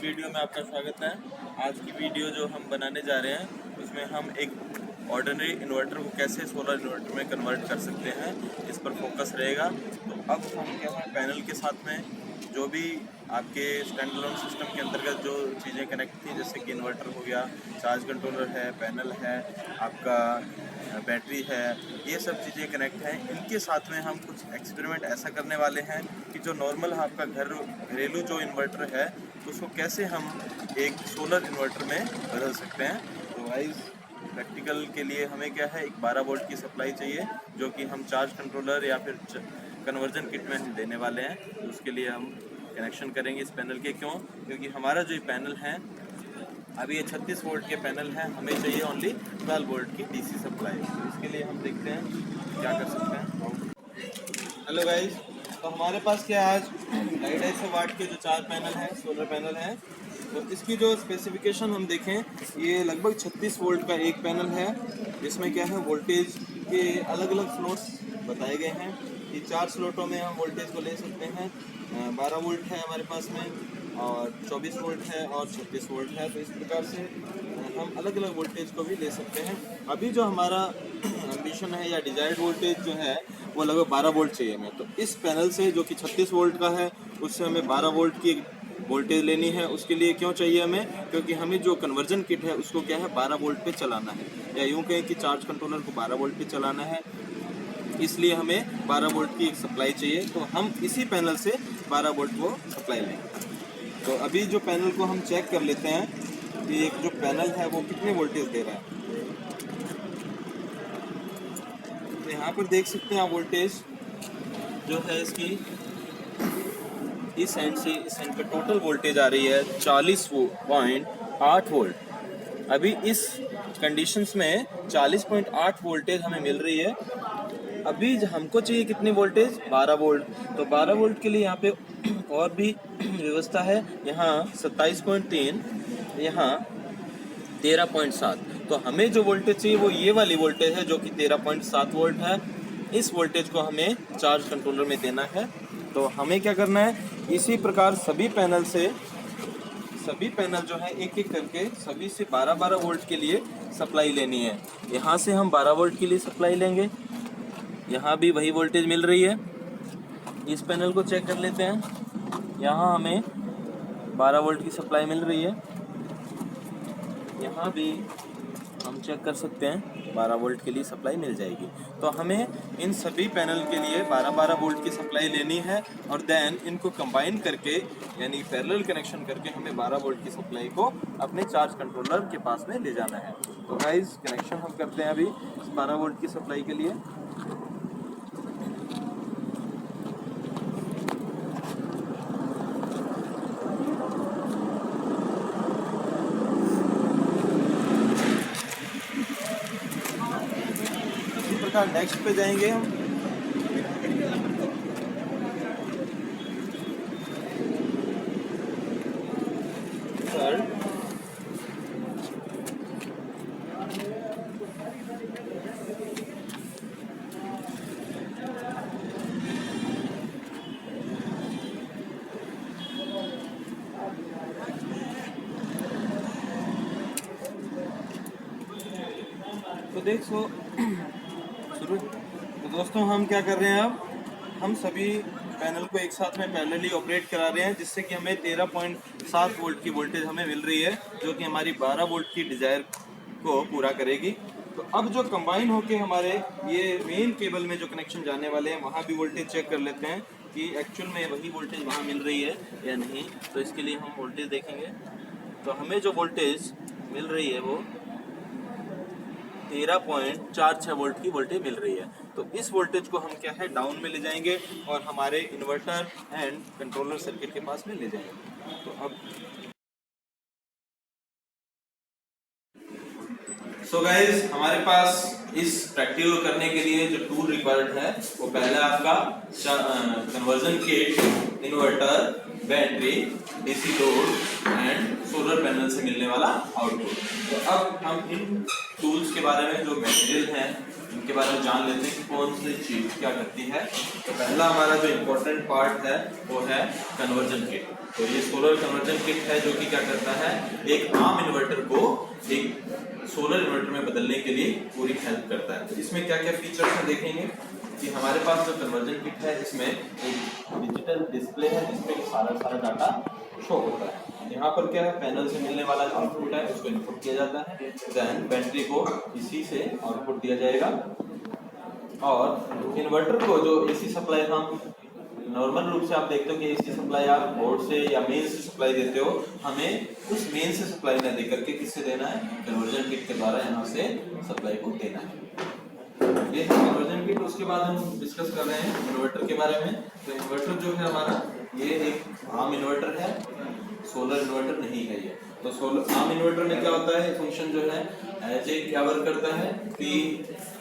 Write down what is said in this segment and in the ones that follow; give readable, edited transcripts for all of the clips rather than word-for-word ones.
Video में आपका स्वागत है। आज की वीडियो जो हम बनाने जा रहे हैं उसमें हम एक ऑर्डिनरी इन्वर्टर को कैसे सोलर इन्वर्टर में कन्वर्ट कर सकते हैं, इस पर फोकस रहेगा। तो अब हम क्या है, पैनल के साथ में जो भी आपके स्टैंड अलोन सिस्टम के अंतर्गत जो चीज़ें कनेक्ट थी, जैसे कि इन्वर्टर हो गया, चार्ज कंट्रोलर है, पैनल है, आपका बैटरी है, ये सब चीज़ें कनेक्ट हैं। इनके साथ में हम कुछ एक्सपेरिमेंट ऐसा करने वाले हैं कि जो नॉर्मल आपका घरेलू जो इन्वर्टर है उसको कैसे हम एक सोलर इन्वर्टर में बदल सकते हैं। तो वाइज प्रैक्टिकल के लिए हमें क्या है, एक 12 वोल्ट की सप्लाई चाहिए जो कि हम चार्ज कंट्रोलर या फिर कन्वर्जन किट में हम देने वाले हैं। तो उसके लिए हम कनेक्शन करेंगे इस पैनल के। क्योंकि हमारा जो पैनल है अभी ये 36 वोल्ट के पैनल है, हमें चाहिए ओनली 12 वोल्ट की डीसी सप्लाई। तो इसके लिए हम देखते हैं क्या कर सकते हैं। हेलो गाइस, तो हमारे पास क्या आज 250 वाट के जो 4 पैनल हैं, सोलर पैनल हैं। तो इसकी जो स्पेसिफिकेशन हम देखें, ये लगभग 36 वोल्ट का एक पैनल है, जिसमें क्या है वोल्टेज के अलग अलग स्लॉट्स बताए गए हैं कि 4 स्लॉटों में हम वोल्टेज को ले सकते हैं। 12 वोल्ट है हमारे पास में, और 24 वोल्ट है और 36 वोल्ट है। तो इस प्रकार से हम अलग अलग वोल्टेज को भी ले सकते हैं। अभी जो हमारा एम्बिशन है या डिजायर्ड वोल्टेज जो है वो लगभग 12 वोल्ट चाहिए हमें। तो इस पैनल से जो कि 36 वोल्ट का है, उससे हमें 12 वोल्ट की वोल्टेज लेनी है। उसके लिए क्यों चाहिए हमें? क्योंकि हमें जो कन्वर्जन किट है उसको क्या है 12 वोल्ट पे चलाना है, या यूँ कहें कि चार्ज कंट्रोलर को 12 वोल्ट पे चलाना है। इसलिए हमें 12 वोल्ट की एक सप्लाई चाहिए। तो हम इसी पैनल से 12 वोल्ट को सप्लाई लेंगे। तो अभी जो पैनल को हम चेक कर लेते हैं कि एक जो पैनल है वो कितने वोल्टेज दे रहा है। तो यहाँ पर देख सकते हैं आप वोल्टेज जो है इसकी इस एंड से इस एंड पे टोटल वोल्टेज आ रही है 40.8 वोल्ट। अभी इस कंडीशंस में 40.8 वोल्टेज हमें मिल रही है। अभी हमको चाहिए कितनी वोल्टेज? 12 वोल्ट। तो 12 वोल्ट के लिए यहाँ पे और भी व्यवस्था है। यहाँ 27.3, यहाँ 13.7। तो हमें जो वोल्टेज चाहिए वो ये वाली वोल्टेज है जो कि 13.7 वोल्ट है। इस वोल्टेज को हमें चार्ज कंट्रोलर में देना है। तो हमें क्या करना है, इसी प्रकार सभी पैनल जो है एक एक करके सभी से 12-12 वोल्ट के लिए सप्लाई लेनी है। यहाँ से हम 12 वोल्ट के लिए सप्लाई लेंगे। यहाँ भी वही वोल्टेज मिल रही है। इस पैनल को चेक कर लेते हैं। यहाँ हमें 12 वोल्ट की सप्लाई मिल रही है। यहाँ भी हम चेक कर सकते हैं 12 वोल्ट के लिए सप्लाई मिल जाएगी। तो हमें इन सभी पैनल के लिए 12-12 वोल्ट की सप्लाई लेनी है, और देन इनको कंबाइन करके यानी पैरेलल कनेक्शन करके हमें 12 वोल्ट की सप्लाई को अपने चार्ज कंट्रोलर के पास में ले जाना है। तो गाइस, कनेक्शन हम करते हैं अभी 12 वोल्ट की सप्लाई के लिए। नेक्स्ट पे जाएंगे हम। सर तो देखो शुरू। तो दोस्तों, हम क्या कर रहे हैं, अब हम सभी पैनल को एक साथ में पैरेलली ऑपरेट करा रहे हैं, जिससे कि हमें 13.7 वोल्ट की वोल्टेज हमें मिल रही है, जो कि हमारी 12 वोल्ट की डिजायर को पूरा करेगी। तो अब जो कंबाइन होके हमारे ये मेन केबल में जो कनेक्शन जाने वाले हैं, वहाँ भी वोल्टेज चेक कर लेते हैं कि एक्चुअल में वही वोल्टेज वहाँ मिल रही है या नहीं। तो इसके लिए हम वोल्टेज देखेंगे। तो हमें जो वोल्टेज मिल रही है वो 13.46 वोल्ट की वोल्टेज मिल रही है। तो इस वोल्टेज को हम क्या है डाउन में ले जाएंगे और हमारे इन्वर्टर एंड कंट्रोलर सर्किट के पास में ले जाएंगे। तो अब सो गाइस, हमारे पास इस प्रैक्टिकल करने के लिए जो टूल रिक्वायर्ड है वो पहला आपका conversion kit, inverter, battery, DC load and solar panel से मिलने वाला आउटपुट। तो अब हम इन टूल्स के बारे में, जो मटेरियल हैं, इनके बारे में जान लेते हैं कि कौन सी चीज क्या करती है। तो पहला हमारा जो इम्पोर्टेंट पार्ट है वो है कन्वर्जन किट। तो ये सोलर कन्वर्जन किट है जो कि क्या करता है, एक आम इन्वर्टर को एक सोलर इन्वर्टर में बदलने के लिए पूरी हेल्प करता है। तो इसमें क्या क्या फीचर्स हैं देखेंगे कि हमारे पास जो कन्वर्जन किट है इसमें एक डिजिटल डिस्प्ले है जिसमें सारा डाटा शो होता है। यहाँ पर क्या है, पैनल से मिलने वाला आउटपुट है उसको इनपुट किया जाता है, देन बैटरी को इसी से आउटपुट दिया जाएगा और इन्वर्टर को जो एसी सप्लाई हम नॉर्मल रूप से आप देखते हो कि एसी सप्लाई आप बोर्ड से या मेन से सप्लाई देते हो, हमें उस मेन से सप्लाई न देकर के किससे देना है, कन्वर्जन किट के द्वारा यहाँ से सप्लाई को देना है। ये कन्वर्जन किट। उसके बाद हम डिस्कस कर रहे हैं इन्वर्टर के बारे में। तो इन्वर्टर जो है हमारा ये एक आम इन्वर्टर है, सोलर इन्वर्टर नहीं है ये। तो सोलर आम इन्वर्टर में क्या होता है, फंक्शन जो है एज ए क्या वर्क करता है कि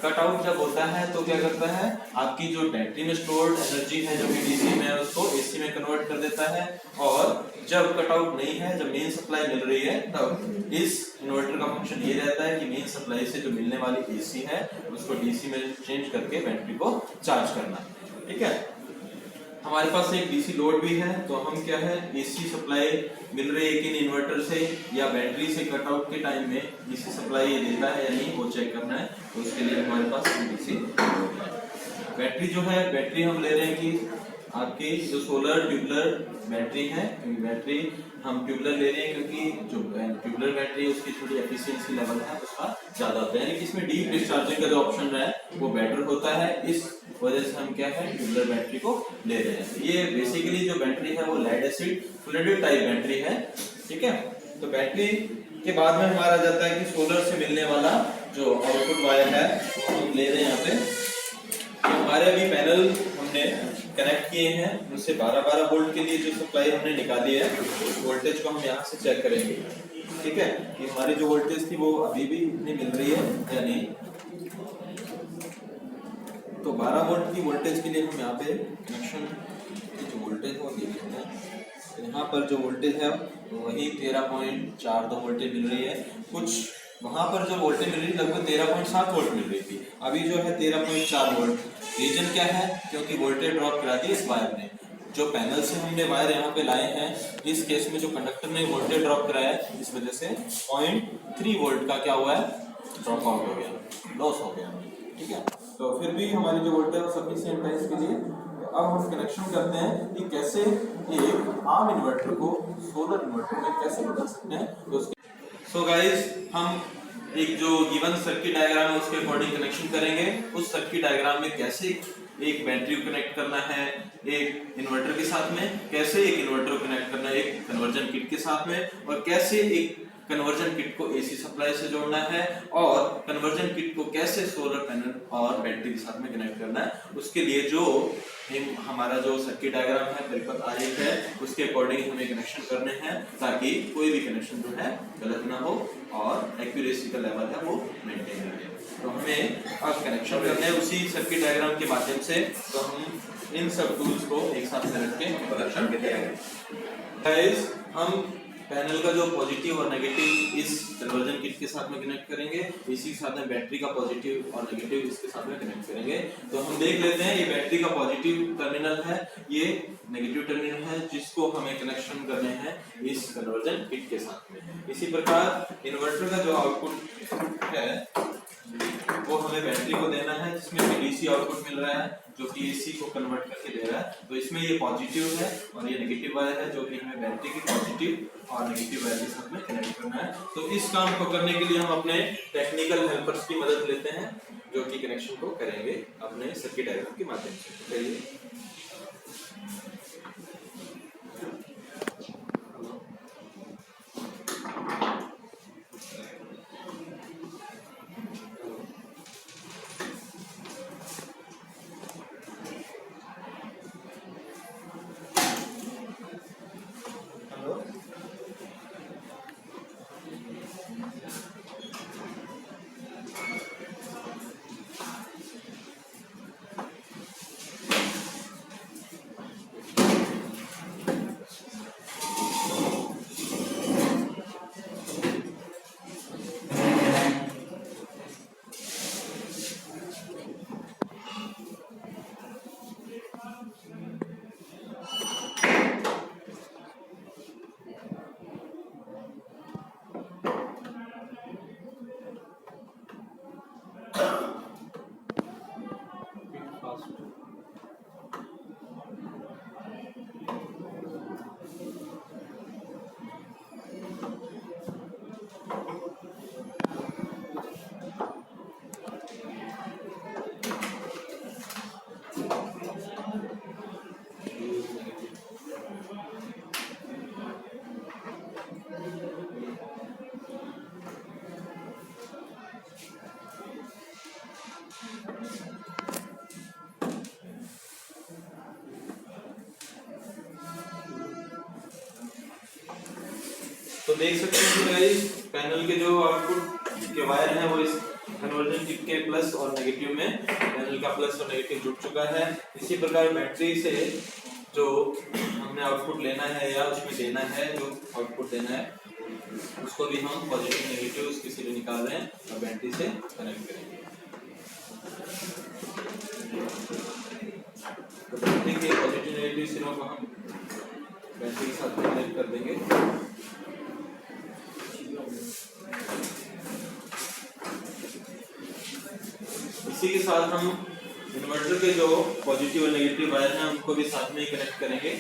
कट आउट जब होता है तो क्या करता है, आपकी जो बैटरी में स्टोर्ड एनर्जी है जो कि डीसी में है उसको एसी में कन्वर्ट कर देता है। और जब कट आउट नहीं है, जब मेन सप्लाई मिल रही है, तब इस इन्वर्टर का फंक्शन ये रहता है कि मेन सप्लाई से जो मिलने वाली एसी है उसको डीसी में चेंज करके बैटरी को चार्ज करना। ठीक है, हमारे पास एक डीसी लोड भी है, तो हम क्या है, एसी सप्लाई मिल रही है कि नहीं इन्वर्टर से या बैटरी से कट आउट के टाइम में डीसी सप्लाई ये देता है या नहीं वो चेक करना है। तो उसके लिए हमारे पास डीसी लोड है। बैटरी जो है, बैटरी हम ले रहे हैं कि आपकी जो सोलर ट्यूबलर बैटरी है, बैटरी हम ट्यूबलर ले रहे हैं क्योंकि जो ट्यूबलर बैटरी है उसकी थोड़ी एफिशिएंसी लेवल है उसका ज्यादा होता है, यानी कि इसमें डीप डिस्चार्जिंग का जो ऑप्शन है वो बेटर होता है। इस वजह से हम क्या है, ट्यूबलर बैटरी को ले रहे हैं। ये बेसिकली जो बैटरी है वो lead acid fluid type battery है। ठीक है, तो बैटरी के बाद में हमारा जाता है कि सोलर से मिलने वाला जो आउटपुट वायर है वो हम ले रहे हैं यहाँ पे। हमारे अभी पैनल हमने कनेक्ट किए हैं, उससे 12 वोल्ट के लिए जो सप्लाई हमने निकाली है उस वोल्टेज को हम यहाँ से चेक करेंगे। ठीक है, कि हमारी जो वोल्टेज थी वो अभी भी नहीं मिल रही है या नहीं। तो 12 वोल्ट की वोल्टेज के लिए हम यहाँ पे कनेक्शन की जो वोल्टेज है वो देख लेते हैं। तो यहाँ पर जो वोल्टेज है वही 13.42 वोल्टेज मिल रही है। कुछ वहां पर जो वोल्टेज मिल रही थी लगभग 13.7 वोल्ट मिल रही थी, अभी जो है 13.4 वोल्ट। रीजन क्या है, क्योंकि वोल्टेज ड्रॉप करा दी इस वायर ने। जो पैनल से हमने वायर यहाँ पे लाए हैं, इस केस में जो कंडक्टर ने वोल्टेज ड्रॉप कराया है, इस वजह से 0.3 वोल्ट का क्या हुआ है, ड्रॉप आउट हो गया, लॉस हो गया। ठीक है, तो फिर भी हमारी जो वोल्टेज है सफिशिएंट है इसके लिए। अब हम कनेक्शन करते हैं कि कैसे एक आम इन्वर्टर को सोलर इन्वर्टर में कैसे बदल सकते हैं। तो सो गाइस, हम एक जो गिवन सर्किट डायग्राम है उसके अकॉर्डिंग कनेक्शन करेंगे। उस सर्किट डायग्राम में कैसे एक बैटरी को कनेक्ट करना है एक इन्वर्टर के साथ में, कैसे एक इन्वर्टर को कनेक्ट करना है एक कन्वर्जन किट के साथ में, और कैसे एक कन्वर्जन किट को एसी सप्लाई से जोड़ना है, और कन्वर्जन किट को कैसे सोलर पैनल और बैटरी के साथ में कनेक्ट करना है। उसके लिए जो हमारा जो सर्किट डायग्राम है, परिपथ आरेख है, उसके अकॉर्डिंग हमें कनेक्शन करने हैं ताकि कोई भी कनेक्शन जो है गलत ना हो और एक्यूरेसी का लेवल है वो मेंटेन रहे। तो हमें अब कनेक्शन करने हैं उसी सर्किट डायग्राम के माध्यम से। तो हम इन सब टूल्स को एक साथ रख के प्रदर्शन करेंगे। हम पैनल का जो पॉजिटिव और नेगेटिव इस कन्वर्जन किट के साथ में कनेक्ट करेंगे, इसी के साथ में बैटरी का पॉजिटिव और नेगेटिव इसके साथ में कनेक्ट करेंगे। तो हम देख लेते हैं, ये बैटरी का पॉजिटिव टर्मिनल है, ये नेगेटिव टर्मिनल है, जिसको हमें कनेक्शन करने हैं इस कन्वर्जन किट के साथ में। इसी प्रकार इन्वर्टर का जो आउटपुट है वो हमें बैटरी को देना है, जिसमें कि डीसी आउटपुट मिल रहा है जो कि एसी को कन्वर्ट करके दे रहा है। तो इसमें ये पॉजिटिव है और ये नेगेटिव वायर है जो कि हमें बैटरी की पॉजिटिव और नेगेटिव वायर के साथ में कनेक्ट करना है। तो इस काम को करने के लिए हम अपने टेक्निकल हेल्पर्स की मदद लेते हैं जो कि कनेक्शन को करेंगे अपने सर्किट डायग्राम के माध्यम से। देख सकते हैं कि गाइस पैनल के जो आउटपुट के वायर हैं वो इस कन्वर्जन किट के प्लस और नेगेटिव में पैनल का प्लस और नेगेटिव जुड़ चुका है। इसी प्रकार बैटरी से जो हमने आउटपुट लेना है या उसमें देना है, जो आउटपुट देना है उसको भी हम पॉजिटिव नेगेटिव उसके सिरे निकाल रहे हैं और बैटरी से कनेक्ट करेंगे। तो बैटरी के पॉजिटिव नेगेटिव सिरों को हम बैटरी के साथ कनेक्ट कर देंगे। इसी के साथ हम इन्वर्टर के जो पॉजिटिव और नेगेटिव वायर हैं उनको भी साथ में ही कनेक्ट करेंगे।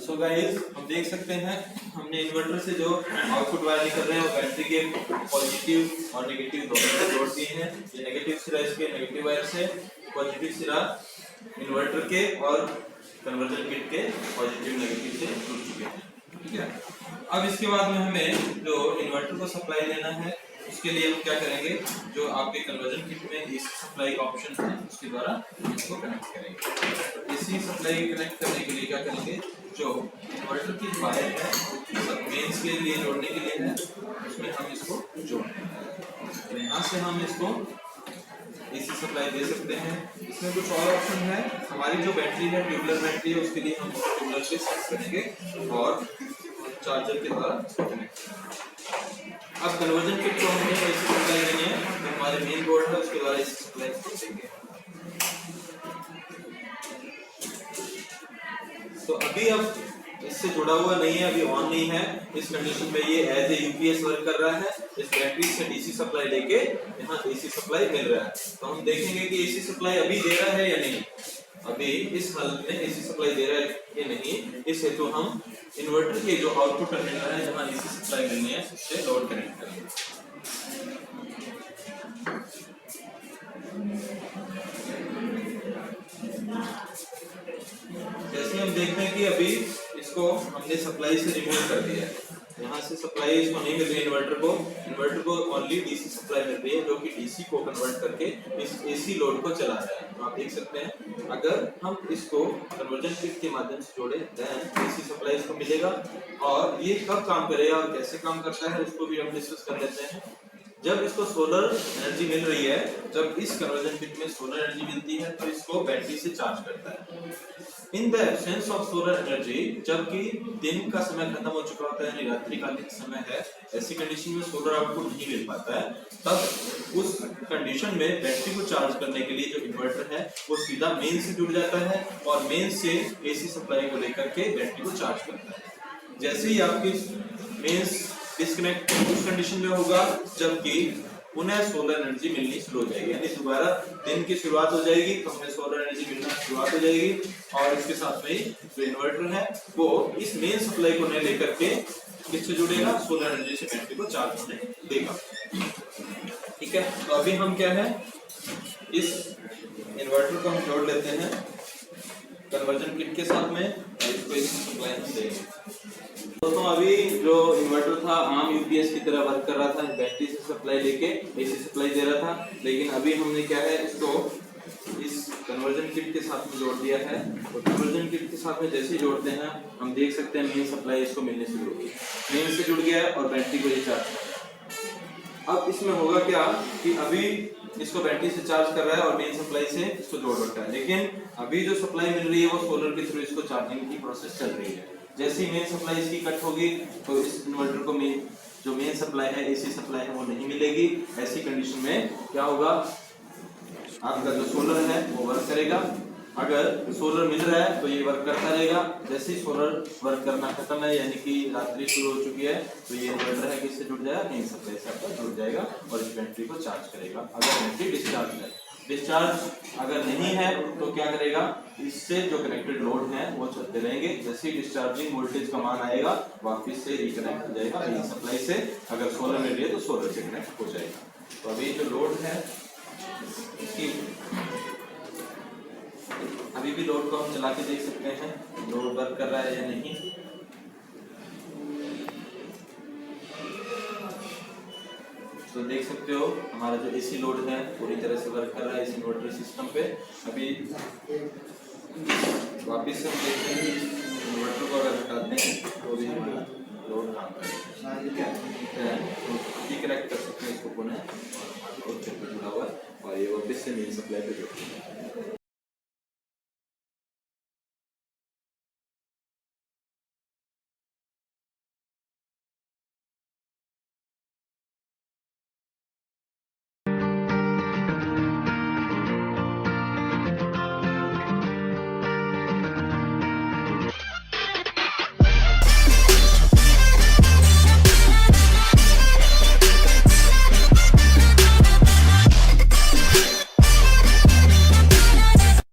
तो गाइस हम देख सकते हैं हमने इन्वर्टर से जो आउटपुट वायर निकल रहे हैं वो बैटरी के पॉजिटिव और नेगेटिव दोनों से जोड़ दिए हैं। ये नेगेटिव सिरा इसके नेगेटिव वायर से, पॉजिटिव सिरा इन्वर्टर के और कन्वर्जन किट के पॉजिटिव नेगेटिव से जुड़ चुके हैं। ठीक है, अब इसके बाद में हमें जो इन्वर्टर को सप्लाई देना है उसके लिए हम क्या करेंगे, जो आपके कन्वर्जन किट में एसी सप्लाई का ऑप्शन है उसके द्वारा इसको कनेक्ट करेंगे। एसी सप्लाई कनेक्ट करने के लिए क्या करेंगे, जो इन्वर्टर की वायर है मेंस के लिए जोड़ने के लिए है उसमें हम इसको जोड़ेंगे। यहाँ से हम इसको एसी सप्लाई दे सकते हैं। इसमें कुछ और ऑप्शन है, हमारी जो बैटरी है ट्यूबलर बैटरी है उसके लिए हम ट्यूबलर से सेट करेंगे और चार्जर के द्वारा इसको कनेक्ट करेंगे। अब कन्वर्जन किट को हमें एसी सप्लाई देनी है, तो हमारे मेन बोर्ड है उसके द्वारा एसी सप्लाई देंगे। तो अभी अब इससे जुड़ा हुआ नहीं है, अभी ऑन नहीं है, इस कंडीशन में ये एज ए यूपीएस वर्क कर रहा है। इस बैटरी से डीसी सप्लाई लेके यहाँ एसी सप्लाई मिल रहा है। तो हम देखेंगे कि एसी सप्लाई अभी दे रहा है या नहीं। अभी इस हालत में एसी सप्लाई दे रहा है या नहीं, इस हेतु हम इन्वर्टर के जो आउटपुट टर्मिनल है जहाँ एसी सप्लाई मिलनी है उससे लोड कनेक्ट करेंगे। जैसे हम देखते हैं कि अभी इसको हमने सप्लाई से रिमूव कर दिया है, यहाँ से सप्लाई इसको नहीं मिल रही है इन्वर्टर को ओनली डीसी सप्लाई मिल रही है जो कि डीसी को कन्वर्ट करके इस एसी लोड को चला रहा है। तो आप देख सकते हैं अगर हम इसको कन्वर्जन किट के माध्यम से जोड़े देन एसी सप्लाई इसको मिलेगा। और ये कब काम करेगा और कैसे काम करता है उसको भी हम डिस्कस कर लेते हैं। जब इसको सोलर एनर्जी मिल रही है, जब इस कन्वर्जन किट में सोलर एनर्जी मिलती है तो इसको बैटरी से चार्ज करता है। In the absence of solar energy, जबकि दिन का समय खत्म हो चुका होता है यानी रात्रिकालीन समय है, ऐसी कंडीशन में सोलर आउटपुट नहीं मिल पाता है, तब उस कंडीशन में बैटरी को चार्ज करने के लिए जो इन्वर्टर है वो सीधा मेन से जुड़ जाता है और मेन से एसी सप्लाई को लेकर के बैटरी को चार्ज करता है। जैसे ही आपकी मेंस डिस्कनेक्ट उस कंडीशन में होगा जबकि पुनः सोलर एनर्जी मिलनी शुरू हो जाएगी, यानी दोबारा दिन की शुरुआत हो जाएगी तो हमें सोलर एनर्जी मिलना शुरुआत हो जाएगी। और इसके साथ में जो इन्वर्टर है वो इस मेन सप्लाई को नहीं लेकर के किससे जुड़ेगा, सोलर एनर्जी से बैटरी को चार्ज होने देगा। ठीक है, तो अभी हम क्या है इस इन्वर्टर को हम जोड़ लेते हैं कन्वर्जन किट के साथ में, और इसको AC सप्लाई हम देंगे। दोस्तों अभी जो इन्वर्टर था आम यूपीएस की तरह वर्क कर रहा था, बैटरी से सप्लाई लेके AC सप्लाई दे रहा था, लेकिन अभी हमने क्या है इसको इस कन्वर्जन किट के साथ में जोड़ दिया है। और कन्वर्जन किट के साथ में जैसे ही जोड़ते हैं हम देख सकते हैं मेन सप्लाई इसको मिलने शुरू हो गई, मेन से जुड़ गया है और बैटरी को ये चार्ज। अब इसमें होगा क्या कि अभी इसको बैटरी से चार्ज कर रहा है और मेन सप्लाई से इसको जोड़ रखा है, लेकिन अभी जो सप्लाई मिल रही है वो सोलर के थ्रू इसको चार्जिंग की प्रोसेस चल रही है। जैसे ही मेन सप्लाई इसकी कट होगी तो इस इन्वर्टर को जो मेन सप्लाई है AC सप्लाई है वो नहीं मिलेगी। ऐसी कंडीशन में क्या होगा, आपका जो सोलर है वो वर्क करेगा। अगर सोलर मिल रहा है तो ये वर्क करता रहेगा। जैसे ही सोलर वर्क करना खत्म है यानी कि रात्रि शुरू हो चुकी है तो ये इन्वर्टर है किससे जुड़ जाएगा, मेन सप्लाई से आपका जुड़ जाएगा और इस बैटरी को चार्ज करेगा। अगर बैटरी डिस्चार्ज है, डिस्चार्ज अगर नहीं है तो क्या करेगा, इससे जो कनेक्टेड लोड है वो चलते रहेंगे। जैसे ही डिस्चार्जिंग वोल्टेज का मान आएगा वापस से रिकनेक्ट हो जाएगा मेन सप्लाई से। अगर सोलर मिल रही है तो सोलर से कनेक्ट हो जाएगा। तो अभी जो लोड है इसकी अभी भी लोड को हम चला के देख सकते हैं लोड वर्क कर रहा है या नहीं। तो देख सकते हो हमारा जो AC लोड है पूरी तरह से वर्क कर रहा है इस इन्वर्टर सिस्टम पे। अभी वापस से हम देखते हैं इन्वर्टर को अगर हटाते हैं तो भी हमारा लोड काम करेगा। ठीक है, तो डिकनेक्ट कर सकते हैं इसको पुनः और जुड़ा हुआ और ये वापस से मेन सप्लाई पे जुड़